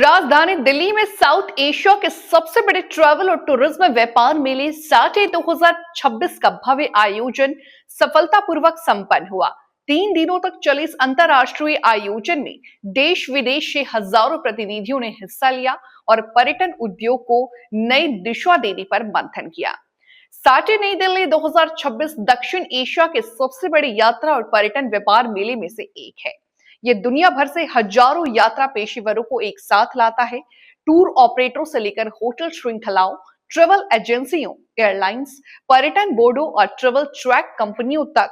राजधानी दिल्ली में south Asia के सबसे बड़े ट्रैवल और टूरिज्म व्यापार मेले साटे 2026 का भव्य आयोजन सफलतापूर्वक संपन्न हुआ। 3 दिनों तक चले इस अंतर्राष्ट्रीय आयोजन में देश विदेश से हजारों प्रतिनिधियों ने हिस्सा लिया और पर्यटन उद्योग को नई दिशा देने पर मंथन किया। साटे नई दिल्ली 2026 दक्षिण एशिया के सबसे बड़े यात्रा और पर्यटन व्यापार मेले में से एक है। ये दुनिया भर से हजारों यात्रा पेशेवरों को एक साथ लाता है। टूर ऑपरेटरों से लेकर होटल श्रृंखलाओं, ट्रेवल एजेंसियों, एयरलाइंस, पर्यटन बोर्डों और ट्रेवल ट्रैक कंपनियों तक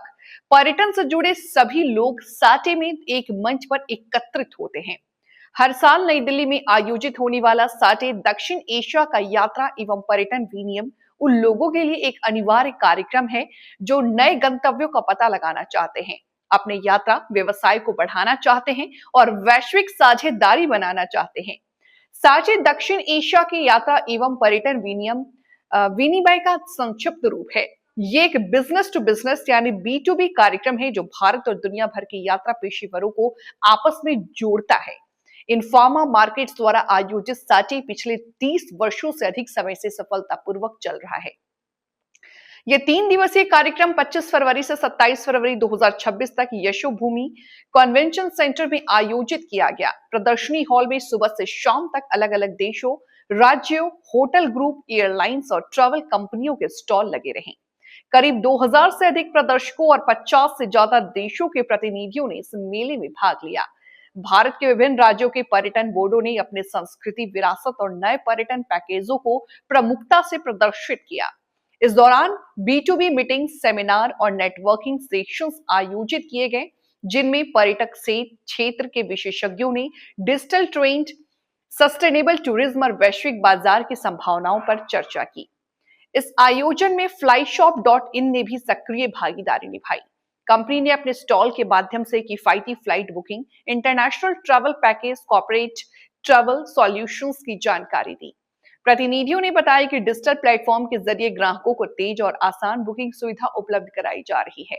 पर्यटन से जुड़े सभी लोग साटे में एक मंच पर एकत्रित होते हैं। हर साल नई दिल्ली में आयोजित होने वाला साटे दक्षिण एशिया का यात्रा एवं पर्यटन विनियम उन लोगों के लिए एक अनिवार्य कार्यक्रम है जो नए गंतव्यों का पता लगाना चाहते हैं, अपने यात्रा व्यवसाय को बढ़ाना चाहते हैं और वैश्विक साझेदारी बनाना चाहते हैं। साटे दक्षिण एशिया के यात्रा एवं पर्यटन विनिमय का संक्षिप्त रूप है। ये एक बिजनेस टू बिजनेस यानी B2B कार्यक्रम है जो भारत और दुनिया भर के यात्रा पेशेवरों को आपस में जोड़ता है। इन्फॉर्मा मार्केट्स द्वारा आयोजित साटे पिछले 30 वर्षों से अधिक समय से सफलतापूर्वक चल रहा है। यह 3 दिवसीय कार्यक्रम 25 फरवरी से 27 फरवरी 2026 तक यशोभूमि कन्वेंशन सेंटर में आयोजित किया गया। प्रदर्शनी हॉल में सुबह से शाम तक अलग अलग देशों, राज्यों, होटल ग्रुप, एयरलाइंस और ट्रैवल कंपनियों के स्टॉल लगे रहे। करीब 2000 से अधिक प्रदर्शकों और 50 से ज्यादा देशों के प्रतिनिधियों ने इस मेले में भाग लिया। भारत के विभिन्न राज्यों के पर्यटन बोर्डों ने अपने संस्कृति, विरासत और नए पर्यटन पैकेजों को प्रमुखता से प्रदर्शित किया। इस दौरान B2B मीटिंग, सेमिनार और नेटवर्किंग सेशंस आयोजित किए गए, जिनमें पर्यटक से क्षेत्र के विशेषज्ञों ने डिजिटल ट्रेंड, सस्टेनेबल टूरिज्म और वैश्विक बाजार की संभावनाओं पर चर्चा की। इस आयोजन में flyshop.in ने भी सक्रिय भागीदारी निभाई। कंपनी ने अपने स्टॉल के माध्यम से किफायती flight booking, international travel package, corporate travel solutions की जानकारी दी। प्रतिनिधियों ने बताया कि डिजिटल प्लेटफॉर्म के जरिए ग्राहकों को तेज और आसान बुकिंग सुविधा उपलब्ध कराई जा रही है।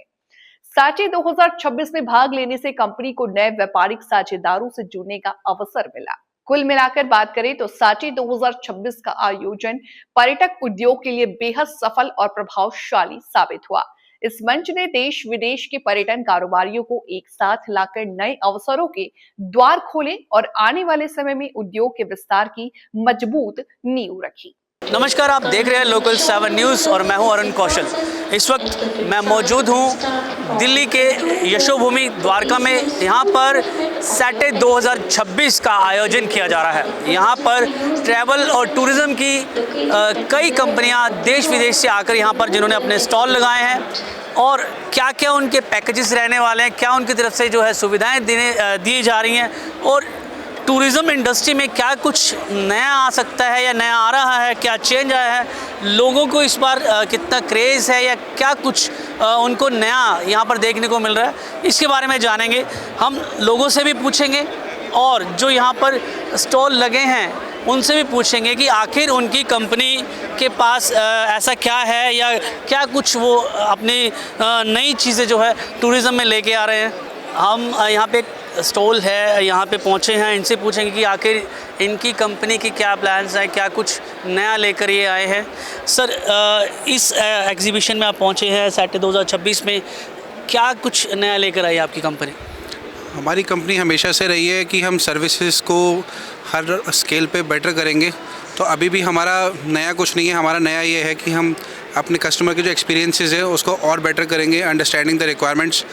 साटे 2026 में भाग लेने से कंपनी को नए व्यापारिक साझेदारों से जुड़ने का अवसर मिला। कुल मिलाकर बात करें तो साटे 2026 का आयोजन पर्यटक उद्योग के लिए बेहद सफल और प्रभावशाली साबित हुआ। इस मंच ने देश विदेश के पर्यटन कारोबारियों को एक साथ लाकर नए अवसरों के द्वार खोले और आने वाले समय में उद्योग के विस्तार की मजबूत नींव रखी। नमस्कार, आप देख रहे हैं लोकल 7 न्यूज़ और मैं हूं अरुण कौशल। इस वक्त मैं मौजूद हूं दिल्ली के यशोभूमि द्वारका में। यहां पर साटे 2026 का आयोजन किया जा रहा है। यहां पर ट्रैवल और टूरिज़्म की कई कंपनियां देश विदेश से आकर यहां पर जिन्होंने अपने स्टॉल लगाए हैं और क्या क्या उनके पैकेजेस रहने वाले हैं, क्या उनकी तरफ से जो है सुविधाएँ दी जा रही हैं और टूरिज़्म इंडस्ट्री में क्या कुछ नया आ सकता है या नया आ रहा है, क्या चेंज आया है, लोगों को इस बार कितना क्रेज़ है या क्या कुछ उनको नया यहाँ पर देखने को मिल रहा है, इसके बारे में जानेंगे। हम लोगों से भी पूछेंगे और जो यहाँ पर स्टॉल लगे हैं उनसे भी पूछेंगे कि आखिर उनकी कंपनी के पास ऐसा क्या है या क्या कुछ वो अपनी नई चीज़ें जो है टूरिज़्म में लेके आ रहे हैं। हम यहाँ पे स्टॉल है, यहाँ पे पहुँचे हैं, इनसे पूछेंगे कि आखिर इनकी कंपनी की क्या प्लान्स है, क्या कुछ नया लेकर ये आए हैं। सर, इस एग्जीबिशन में आप पहुँचे हैं साटे 2026 में, क्या कुछ नया लेकर आई आपकी कंपनी? हमारी कंपनी हमेशा से रही है कि हम सर्विसेज को हर स्केल पे बेटर करेंगे। तो अभी भी हमारा नया कुछ नहीं है। हमारा नया ये है कि हम अपने कस्टमर के जो एक्सपीरियंसेस है उसको और बेटर करेंगे, understanding the requirements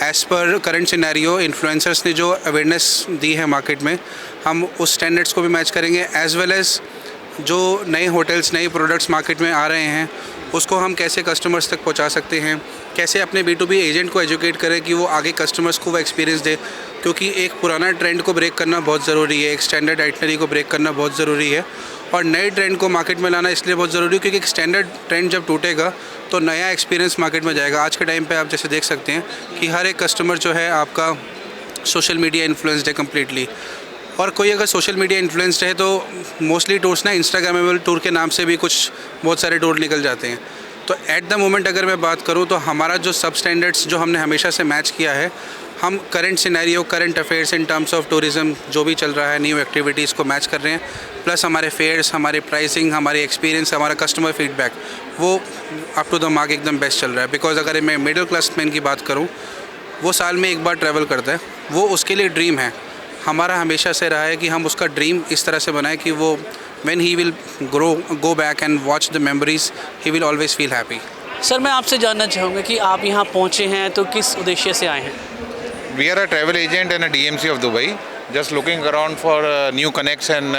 as per current scenario. Influencers ने जो अवेयरनेस दी है मार्केट में, हम उस स्टैंडर्ड्स को भी मैच करेंगे, एज़ वेल एज़ जो नए होटल्स, नए प्रोडक्ट्स मार्केट में आ रहे हैं उसको हम कैसे कस्टमर्स तक पहुंचा सकते हैं, कैसे अपने B2B एजेंट को एजुकेट करें कि वो आगे कस्टमर्स को वो एक्सपीरियंस दे। क्योंकि एक पुराना ट्रेंड को ब्रेक करना बहुत ज़रूरी है, एक स्टैंडर्ड आइटनरी को ब्रेक करना बहुत ज़रूरी है और नए ट्रेंड को मार्केट में लाना इसलिए बहुत ज़रूरी है क्योंकि एक स्टैंडर्ड ट्रेंड जब टूटेगा तो नया एक्सपीरियंस मार्केट में जाएगा। आज के टाइम पे आप जैसे देख सकते हैं कि हर एक कस्टमर जो है आपका सोशल मीडिया इन्फ्लुएंस्ड है कम्प्लीटली। और कोई अगर सोशल मीडिया इन्फ्लुएंस्ड है तो मोस्टली टूर्स ना इंस्टाग्रामेबल टूर के नाम से भी कुछ बहुत सारे टूर निकल जाते हैं। तो एट द मोमेंट अगर मैं बात करूँ तो हमारा जो सब स्टैंडर्ड्स जो हमने हमेशा से मैच किया है, हम current scenario, current affairs in terms of tourism जो भी चल रहा है, न्यू एक्टिविटीज़ को मैच कर रहे हैं। प्लस हमारे फेयर्स, हमारी प्राइसिंग, हमारी एक्सपीरियंस, हमारा कस्टमर फीडबैक वो अप टू द मार्क एकदम बेस्ट चल रहा है। बिकॉज अगर मैं मिडिल क्लास मैन की बात करूँ, वो साल में एक बार ट्रैवल करता है, वो उसके लिए ड्रीम है। हमारा हमेशा से रहा है कि हम उसका ड्रीम इस तरह से बनाएं कि वो when he will go back and watch the memories, he will always feel happy. Sir, मैं आपसे जानना चाहूँगा कि आप यहाँ पहुँचे हैं तो किस उद्देश्य से आए हैं? We are a travel agent and a DMC of Dubai. Just looking around for new connects and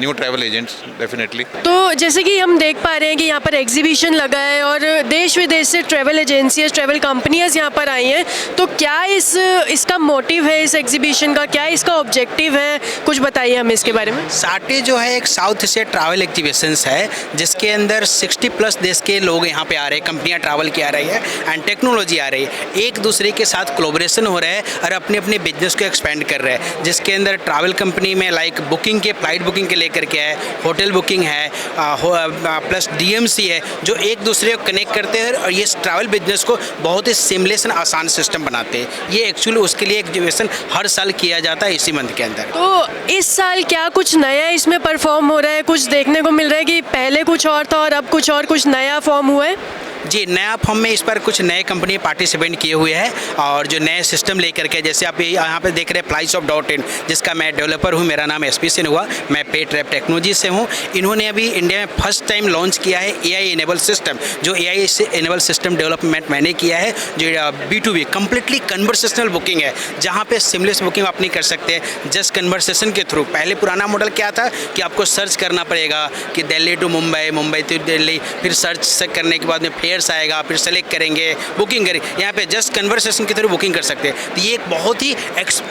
new travel agents, definitely. तो जैसे कि हम देख पा रहे हैं कि यहाँ पर एग्जीबिशन लगा है और देश विदेश से ट्रैवल एजेंसीज, ट्रैवल कंपनियाँ यहाँ पर आई हैं, तो क्या इसका मोटिव है इस एग्जीबिशन का, क्या इसका ऑब्जेक्टिव है, कुछ बताइए हमें इसके बारे में। साटे जो है एक साउथ से ट्रैवल एग्जीबिशंस है जिसके अंदर 60+ देश के लोग यहाँ पे आ रहे हैं, कंपनियाँ ट्रैवल की आ रही है एंड टेक्नोलॉजी आ रही है, एक दूसरे के साथ कोलैबोरेशन हो रहा है और अपने अपने बिजनेस को एक्सपेंड कर रहे हैं। जिसके अंदर ट्रैवल कंपनी में लाइक बुकिंग के, फ्लाइट बुकिंग के लेकर के है, होटल बुकिंग है, प्लस DMC है, जो एक दूसरे को कनेक्ट करते हैं और ये ट्रैवल बिजनेस को बहुत ही सिमलेस और आसान सिस्टम बनाते हैं। ये एक्चुअली उसके लिए एग्जीबिशन हर साल किया जाता है इसी मंथ के अंदर। तो इस साल क्या कुछ नया इसमें परफॉर्म हो रहा है, कुछ देखने को मिल रहा है कि पहले कुछ और था और अब कुछ और, कुछ नया फॉर्म हुआ है? जी, नया फॉर्म में इस पर कुछ नए कंपनी पार्टिसिपेंट किए हुए हैं और जो नए सिस्टम लेकर के, जैसे आप यहाँ पे देख रहे हैं FlyShop.in, जिसका मैं डेवलपर हूँ, मेरा नाम SP सिंह हुआ, मैं PayTrap टेक्नोलॉजी से हूँ। इन्होंने अभी इंडिया में फर्स्ट टाइम लॉन्च किया है AI इनेबल सिस्टम। जो AI से इनेबल सिस्टम डेवलपमेंट मैंने किया है, जो B2B कंप्लीटली कन्वर्सेशनल बुकिंग है, जहाँ पे सिमलेस बुकिंग आप नहीं कर सकते जस्ट कन्वर्सेशन के थ्रू। पहले पुराना मॉडल क्या था कि आपको सर्च करना पड़ेगा कि दिल्ली टू मुंबई, मुंबई टू दिल्ली, फिर सर्च करने के बाद में फेयर्स आएगा, फिर सेलेक्ट करेंगे, बुकिंग करेंगे। यहाँ पे जस्ट कन्वर्सेशन की तरह बुकिंग कर सकते हैं। तो ये एक बहुत ही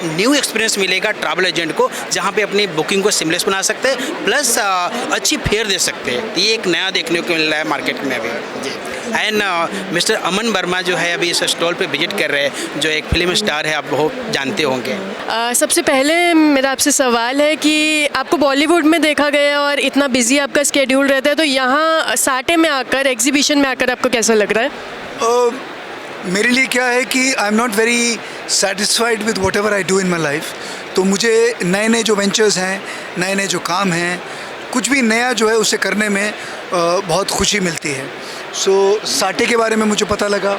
न्यू एक्सपीरियंस मिलेगा ट्रैवल एजेंट को, जहाँ पे अपनी बुकिंग को सिमलेस बना सकते हैं, प्लस अच्छी फेयर दे सकते हैं। तो ये एक नया देखने को मिल रहा है मार्केट में अभी। जी, एंड मिस्टर अमन वर्मा जो है अभी इस स्टॉल पे विजिट कर रहे हैं, जो एक फिल्म स्टार है, आप बहुत जानते होंगे। सबसे पहले मेरा आपसे सवाल है कि आपको बॉलीवुड में देखा गया और इतना बिजी आपका स्केड्यूल रहता है, तो यहाँ साटे में आकर, एग्जीबिशन में आकर आपको कैसा लग रहा है? मेरे लिए क्या है कि I am not very satisfied with what ever I do in my life. तो मुझे नए नए जो वेंचर्स हैं, नए नए जो काम हैं, कुछ भी नया जो है उसे करने में बहुत खुशी मिलती है। सो साटे के बारे में मुझे पता लगा,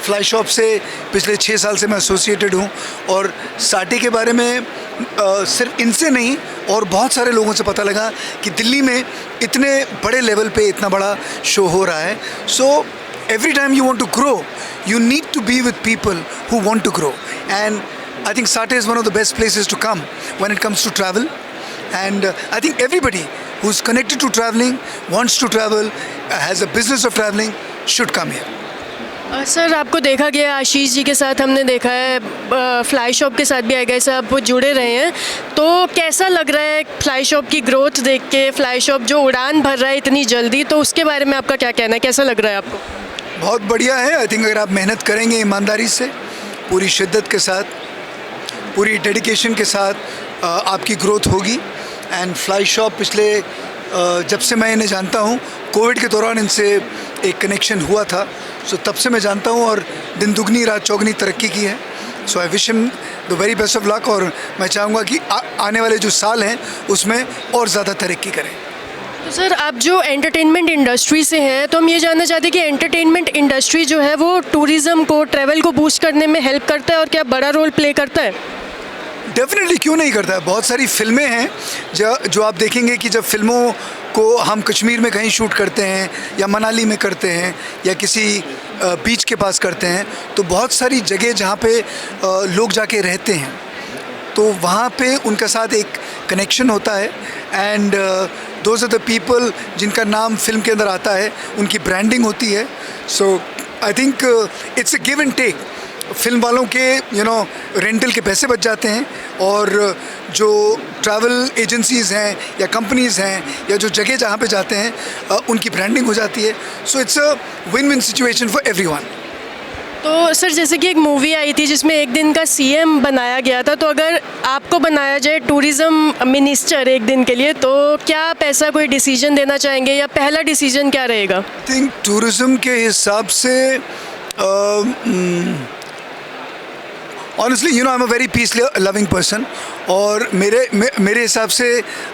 FlyShop से पिछले 6 साल से मैं एसोसिएटेड हूँ और साटे के बारे में सिर्फ इनसे नहीं और बहुत सारे लोगों से पता लगा कि दिल्ली में इतने बड़े लेवल पे इतना बड़ा शो हो रहा है। सो every time you want to grow, you need to be with people who want to grow, and I think Sate is one of the best places to come when it comes to travel, and I think everybody who's connected to traveling, wants to travel, has a business of traveling, should come here. Sir, आपको देखा गया, आशीष जी के साथ हमने देखा है, FlyShop के साथ भी आए गए, सब वो जुड़े रहे हैं, तो कैसा लग रहा है FlyShop की ग्रोथ देख के? FlyShop जो उड़ान भर रहा है इतनी जल्दी, तो उसके बारे में आपका क्या कहना है, कैसा लग रहा है आपको? बहुत बढ़िया है। आई थिंक अगर आप मेहनत करेंगे ईमानदारी से, पूरी शिद्दत के साथ, पूरी डेडिकेशन के साथ आपकी ग्रोथ होगी। एंड FlyShop पिछले जब से मैं इन्हें जानता हूँ, कोविड के दौरान इनसे एक कनेक्शन हुआ था, सो तब से मैं जानता हूँ और दिन दुगनी रात चौगनी तरक्की की है। So I wish him the very best of luck और मैं चाहूँगा कि आने वाले जो साल हैं उसमें और ज़्यादा तरक्की करें। तो सर, आप जो एंटरटेनमेंट इंडस्ट्री से हैं, तो हम ये जानना चाहते हैं कि एंटरटेनमेंट इंडस्ट्री जो है वो टूरिज़्म को, ट्रैवल को बूस्ट करने में हेल्प करता है और क्या बड़ा रोल प्ले करता है? डेफिनेटली, क्यों नहीं करता है। बहुत सारी फिल्में हैं जो आप देखेंगे कि जब फिल्मों को हम कश्मीर में कहीं शूट करते हैं या मनाली में करते हैं या किसी बीच के पास करते हैं, तो बहुत सारी जगह जहाँ पे लोग जाके रहते हैं, तो वहाँ पे उनके साथ एक कनेक्शन होता है। And those are the people जिनका नाम फिल्म के अंदर आता है, उनकी ब्रांडिंग होती है। So I think it's a give and take. Film वालों के रेंटल के पैसे बच जाते हैं और जो ट्रैवल एजेंसीज़ हैं या कंपनीज़ हैं या जो जगह जहाँ पे जाते हैं उनकी ब्रांडिंग हो जाती है। सो it's a win win situation for everyone. तो सर जैसे कि एक मूवी आई थी जिसमें एक दिन का सीएम बनाया गया था, तो अगर आपको बनाया जाए टूरिज़्म मिनिस्टर एक दिन के लिए, तो क्या आप ऐसा कोई डिसीजन देना चाहेंगे या पहला डिसीजन क्या रहेगा? आई थिंक टूरिज़्म के हिसाब से honestly you know I am a very peace loving person, और मेरे हिसाब से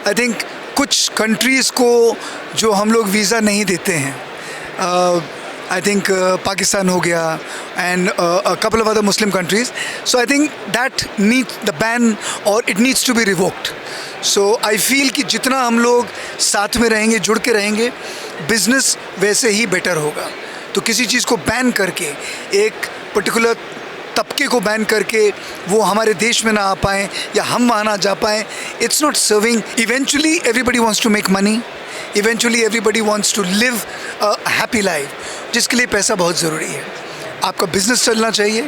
आई थिंक कुछ कंट्रीज़ को जो हम लोग वीज़ा नहीं देते हैं, आई थिंक पाकिस्तान हो गया and a couple of other Muslim countries. So I think that needs the ban or it needs to be revoked. So I feel कि जितना हम लोग साथ में रहेंगे, जुड़ के रहेंगे, बिजनेस वैसे ही बेटर होगा. तो किसी चीज़ को बैन करके, एक पर्टिकुलर तबके को बैन करके वो हमारे देश में ना आ पाएँ या हम वहाँ ना जा पाएँ, it's not serving. Eventually everybody wants to make money, eventually everybody wants to live a happy life, जिसके लिए पैसा बहुत ज़रूरी है. आपका बिज़नेस चलना चाहिए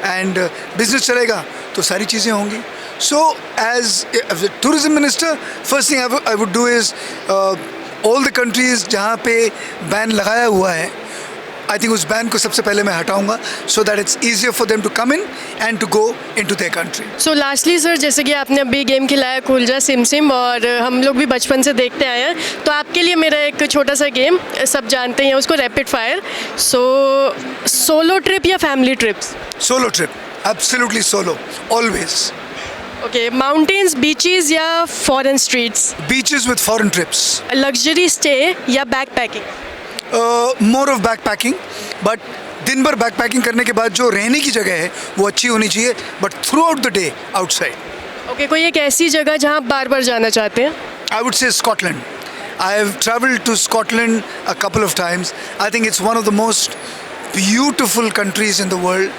एंड बिज़नेस चलेगा तो सारी चीज़ें होंगी. So as tourism minister first thing I would do is all the countries जहाँ पे बैन लगाया हुआ है, आई थिंक उस बैन को सबसे पहले मैं हटाऊंगा, so that it's easier for them to come in and to go into their country. So lastly sir, जैसे कि आपने अभी गेम खिलाया खुलजा सिम सिम, और हम लोग भी बचपन से देखते आए हैं, तो आपके लिए मेरा एक छोटा सा गेम, सब जानते हैं उसको, rapid fire. So solo trip या family trips? Solo trip, absolutely solo, always. Okay, mountains, beaches या foreign streets? Beaches with foreign trips. Luxury stay या backpacking? More of backpacking, but दिन भर back packing करने के बाद जो रहने की जगह है वो अच्छी होनी चाहिए, but through out the day outside. Okay, कोई एक ऐसी जगह जहाँ आप बार बार जाना चाहते हैं? I would say Scotland. I have travelled to Scotland a couple of times. I think it's one of the most beautiful countries in the world.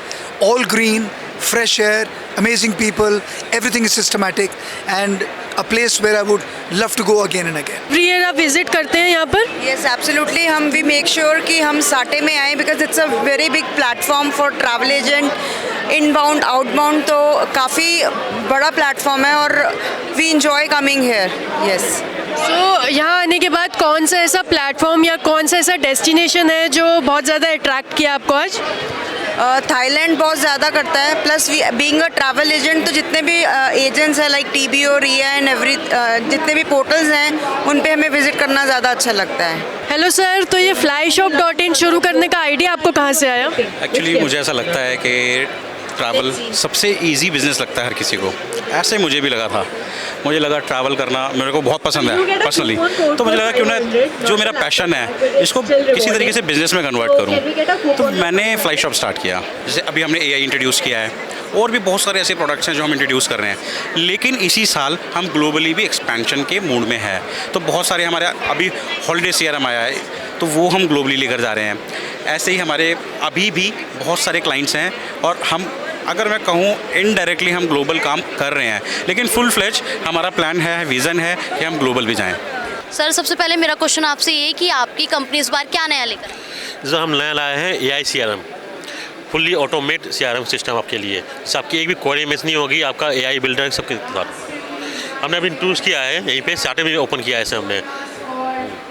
All green, fresh air, amazing people, everything is systematic and a place where I would love to go again and again. Every year आप visit करते हैं यहाँ पर? Yes, absolutely. हम भी make sure कि हम साटे में आएँ, because it's a very big platform for travel agent, inbound outbound, तो काफ़ी बड़ा प्लेटफॉर्म है और we enjoy coming here. Yes. So यहाँ आने के बाद कौन सा ऐसा प्लेटफॉर्म या कौन सा ऐसा डेस्टिनेशन है जो बहुत ज़्यादा अट्रैक्ट किया आपको आज? थाईलैंड बहुत ज़्यादा करता है, plus being a travel agent, तो जितने भी एजेंट्स हैं like TBO, Riya and every, जितने भी पोर्टल्स हैं उन पे हमें विजिट करना ज़्यादा अच्छा लगता है. हेलो सर, तो ये flyshop.in शुरू करने का आइडिया आपको कहाँ से आया? एक्चुअली मुझे ऐसा लगता है कि ट्रैवल सबसे इजी बिज़नेस लगता है हर किसी को. ऐसे मुझे भी लगा था. मुझे लगा ट्रैवल करना मेरे को बहुत पसंद है पर्सनली, तो मुझे लगा क्यों ना जो मेरा पैशन है इसको किसी तरीके से बिज़नेस में कन्वर्ट करूं. तो मैंने फ्लाई शॉप स्टार्ट किया. जैसे अभी हमने AI इंट्रोड्यूस किया है और भी बहुत सारे ऐसे प्रोडक्ट्स हैं जो हम इंट्रोड्यूस कर रहे हैं, लेकिन इसी साल हम ग्लोबली भी एक्सपेंशन के मूड में है. तो बहुत सारे हमारे अभी हॉलीडे CRM आया है तो वो हम ग्लोबली लेकर जा रहे हैं. ऐसे ही हमारे अभी भी बहुत सारे क्लाइंट्स हैं और हम, अगर मैं कहूँ इनडायरेक्टली हम ग्लोबल काम कर रहे हैं, लेकिन फुल फ्लेज हमारा प्लान है, विज़न है कि हम ग्लोबल भी जाएं. सर, सबसे पहले मेरा क्वेश्चन आपसे ये कि आपकी कंपनी इस बार क्या नया लेकर आई? जो हम नया लाए हैं AI CRM, fully automate CRM system आपके लिए, जिससे आपकी एक भी क्वेरी मिस नहीं होगी. आपका AI बिल्डर सबके साथ हमने अभी इंट्रोड्यूस किया है, यहीं पे साटे में ओपन किया है इसे हमने.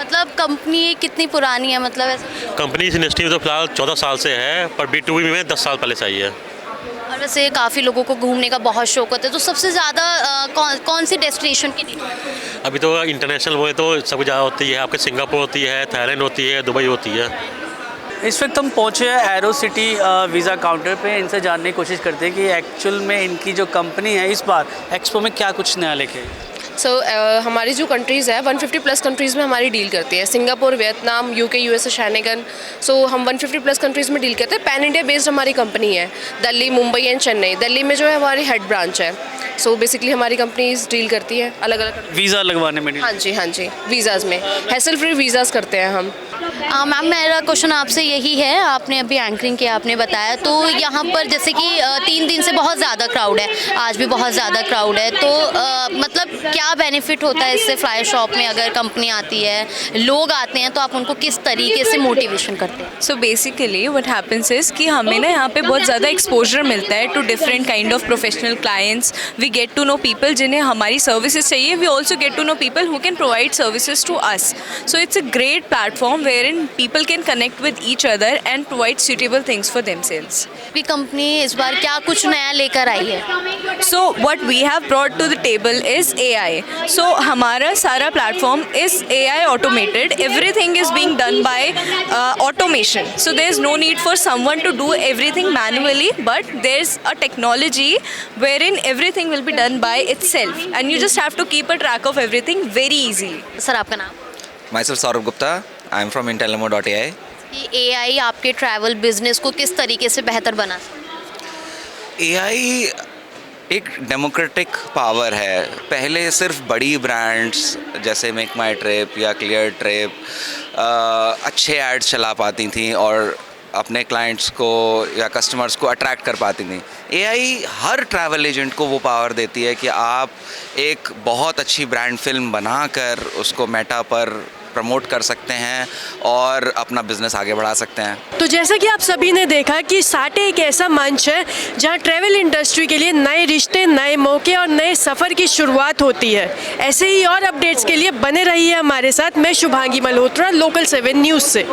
मतलब कंपनी कितनी पुरानी है, मतलब ऐसा? कंपनी इस इंडस्ट्री में तो फिलहाल 14 साल से है, पर B2B में 10 साल पहले से आई है. और वैसे काफ़ी लोगों को घूमने का बहुत शौक होता है, तो सबसे ज़्यादा कौन सी डेस्टिनेशन की? अभी तो इंटरनेशनल वो है तो सब ज़्यादा होती है. आपके सिंगापुर होती है, थाईलैंड होती है, दुबई होती है. इस वक्त हम पहुँचे हैं एरो सिटी वीज़ा काउंटर पे. इनसे जानने की कोशिश करते हैं कि एक्चुअल में इनकी जो कंपनी है इस बार एक्सपो में क्या कुछ नया लेके. सो हमारी जो कंट्रीज़ है 150 प्लस कंट्रीज़ में हमारी डील करती है. Singapore, Vietnam, UK, USA, शैनेगन. सो हम 150 प्लस कंट्रीज़ में डील करते हैं. पैन इंडिया बेस्ड हमारी कंपनी है. दिल्ली, मुंबई एंड चेन्नई. दिल्ली में जो है हमारी हेड ब्रांच है. सो बेसिकली हमारी कंपनी डील करती है अलग अलग वीज़ा लगवाने में. हाँ जी, वीज़ाज़ में हैसल फ्री वीज़ाज़ करते हैं हम. मैम, मेरा क्वेश्चन आपसे यही है, आपने अभी एंकरिंग किया, आपने बताया, तो यहाँ पर जैसे कि 3 दिन से बहुत ज़्यादा क्राउड है, आज भी बहुत ज़्यादा क्राउड है, तो मतलब क्या क्या बेनिफिट होता है इससे फ्लाई शॉप में अगर कंपनी आती है, लोग आते हैं तो आप उनको किस तरीके से मोटिवेशन करते हैं? So basically what happens is कि हमें ना यहाँ पे बहुत ज़्यादा एक्सपोजर मिलता है to different kind of professional clients. We get to know people जिन्हें हमारी सर्विसेज चाहिए. We also get to know people who can provide services to us. So it's a great platform where in people can connect with each other and provide suitable things for themselves. आपकी company इस बार क्या कुछ नया लेकर आई है? So what we have brought to the table is AI. सो हमारा सारा platform is AI automated. Everything is being done by automation. So there is no need for someone to do everything manually, but there's a technology wherein everything will be done by itself, and you just have to keep a track of everything very easily. Sir आपका नाम? Myself Saurabh Gupta. I am from Intelimo.ai. कि AI आपके travel business को किस तरीके से बेहतर बना सकता है? AI एक डेमोक्रेटिक पावर है. पहले सिर्फ बड़ी ब्रांड्स जैसे मेक माई ट्रिप या क्लियर ट्रिप अच्छे एड्स चला पाती थी और अपने क्लाइंट्स को या कस्टमर्स को अट्रैक्ट कर पाती थी. AI हर ट्रैवल एजेंट को वो पावर देती है कि आप एक बहुत अच्छी ब्रांड फिल्म बनाकर उसको मेटा पर प्रमोट कर सकते हैं और अपना बिजनेस आगे बढ़ा सकते हैं. तो जैसा कि आप सभी ने देखा कि साटे एक ऐसा मंच है जहां ट्रैवल इंडस्ट्री के लिए नए रिश्ते, नए मौके और नए सफ़र की शुरुआत होती है. ऐसे ही और अपडेट्स के लिए बने रहिए हमारे साथ. मैं शुभांगी मल्होत्रा, लोकल 7 न्यूज़ से.